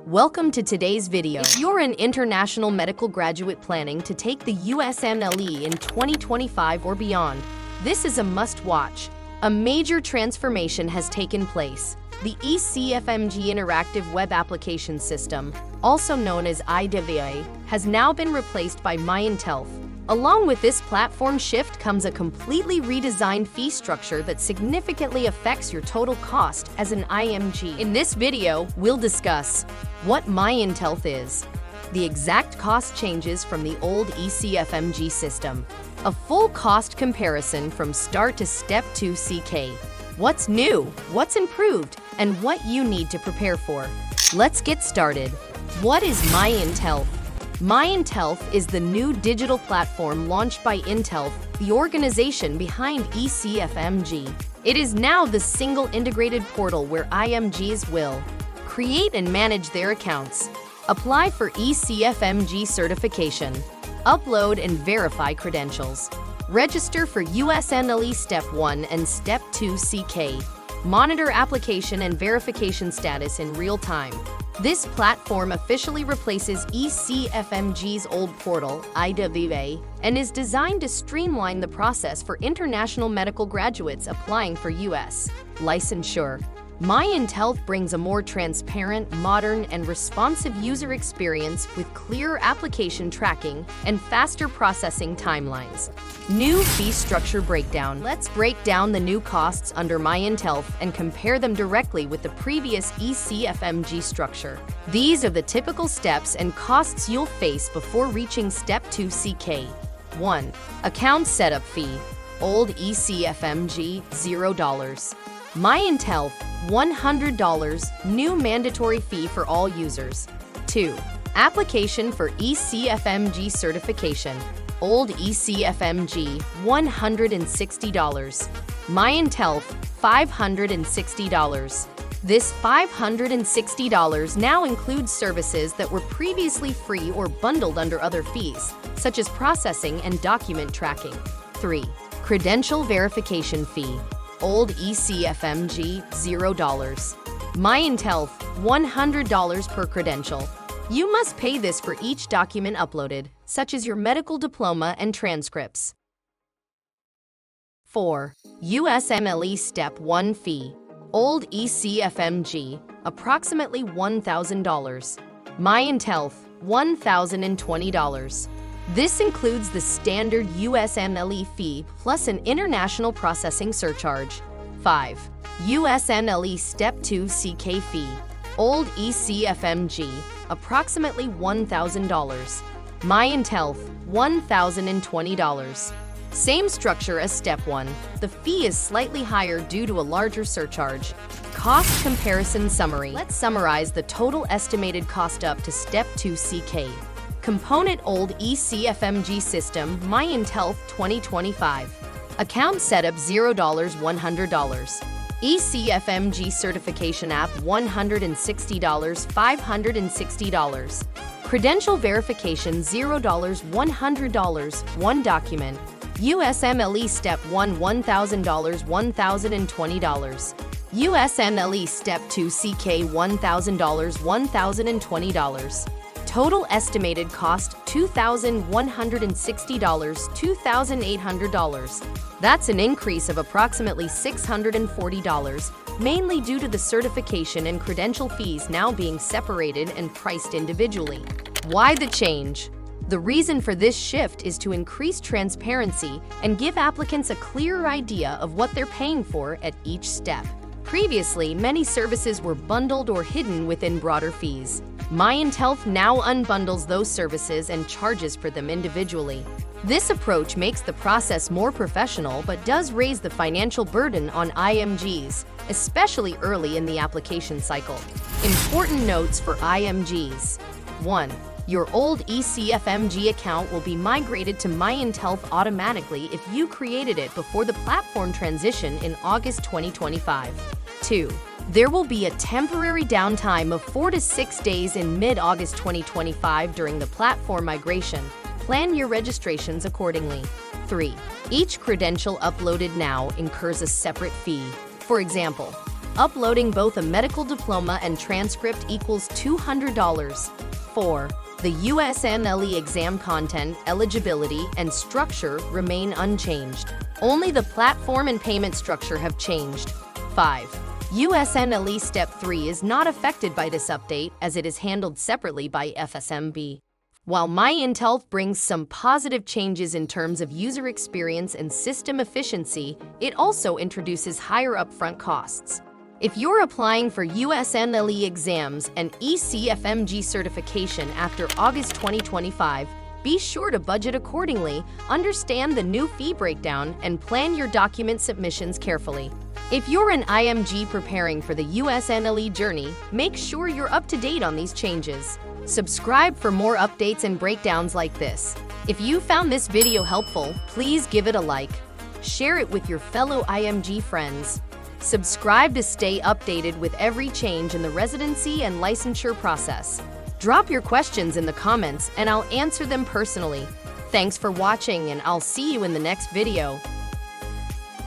Welcome to today's video. If you're an international medical graduate planning to take the USMLE in 2025 or beyond, this is a must-watch. A major transformation has taken place. The ECFMG Interactive Web Application System, also known as IMG, has now been replaced by MyIntealth. Along with this platform shift comes a completely redesigned fee structure that significantly affects your total cost as an IMG. In this video, we'll discuss what MyIntealth is, the exact cost changes from the old ECFMG system, a full cost comparison from start to Step 2 CK, what's new, what's improved, and what you need to prepare for. Let's get started. What is MyIntealth? MyIntealth is the new digital platform launched by IMGs, the organization behind ECFMG. It is now the single integrated portal where IMGs will create and manage their accounts, apply for ECFMG certification, upload and verify credentials, register for USMLE Step 1 and Step 2 CK, monitor application and verification status in real time. This platform officially replaces ECFMG's old portal, IMG, and is designed to streamline the process for international medical graduates applying for U.S. licensure. MyIntealth brings a more transparent, modern, and responsive user experience with clearer application tracking and faster processing timelines. New fee structure breakdown. Let's break down the new costs under MyIntealth and compare them directly with the previous ECFMG structure. These are the typical steps and costs you'll face before reaching Step 2 CK. 1. Account setup fee. Old ECFMG, $0. MyIntealth, $100, new mandatory fee for all users. 2. Application for ECFMG certification. Old ECFMG, $160. MyIntealth, $560. This $560 now includes services that were previously free or bundled under other fees, such as processing and document tracking. 3. Credential verification fee. Old ECFMG, $0. MyIntealth, $100 per credential. You must pay this for each document uploaded, such as your medical diploma and transcripts. 4. USMLE Step 1 fee. Old ECFMG, approximately $1,000. MyIntealth, $1,020. This includes the standard USMLE fee plus an international processing surcharge. 5. USMLE Step 2 CK fee. Old ECFMG, approximately $1,000. MyIntealth, $1,020. Same structure as Step 1. The fee is slightly higher due to a larger surcharge. Cost comparison summary. Let's summarize the total estimated cost up to Step 2 CK. Component old ECFMG system, MyIntealth 2025. Account setup $0, $100. ECFMG certification app $160, $560. Credential verification $0, $100, one document. USMLE Step 1 $1,000, $1,020. USMLE Step 2 CK $1,000, $1,020. Total estimated cost $2,160, $2,800. That's an increase of approximately $640, mainly due to the certification and credential fees now being separated and priced individually. Why the change? The reason for this shift is to increase transparency and give applicants a clearer idea of what they're paying for at each step. Previously, many services were bundled or hidden within broader fees. MyIntealth now unbundles those services and charges for them individually. This approach makes the process more professional but does raise the financial burden on IMGs, especially early in the application cycle. Important notes for IMGs. 1. Your old ECFMG account will be migrated to MyIntealth automatically if you created it before the platform transition in August 2025. 2. There will be a temporary downtime of 4 to 6 days in mid-August 2025 during the platform migration. Plan your registrations accordingly. 3. Each credential uploaded now incurs a separate fee. For example, Uploading both a medical diploma and transcript equals $200. 4. The USMLE exam content, eligibility, and structure remain unchanged. Only the platform and payment structure have changed. 5. USMLE Step 3 is not affected by this update as it is handled separately by FSMB. While MyIntealth brings some positive changes in terms of user experience and system efficiency, it also introduces higher upfront costs. If you're applying for USMLE exams and ECFMG certification after August 2025, be sure to budget accordingly, understand the new fee breakdown, and plan your document submissions carefully. If you're an IMG preparing for the USMLE journey, make sure you're up to date on these changes. Subscribe for more updates and breakdowns like this. If you found this video helpful, please give it a like. Share it with your fellow IMG friends. Subscribe to stay updated with every change in the residency and licensure process. Drop your questions in the comments and I'll answer them personally. Thanks for watching and I'll see you in the next video.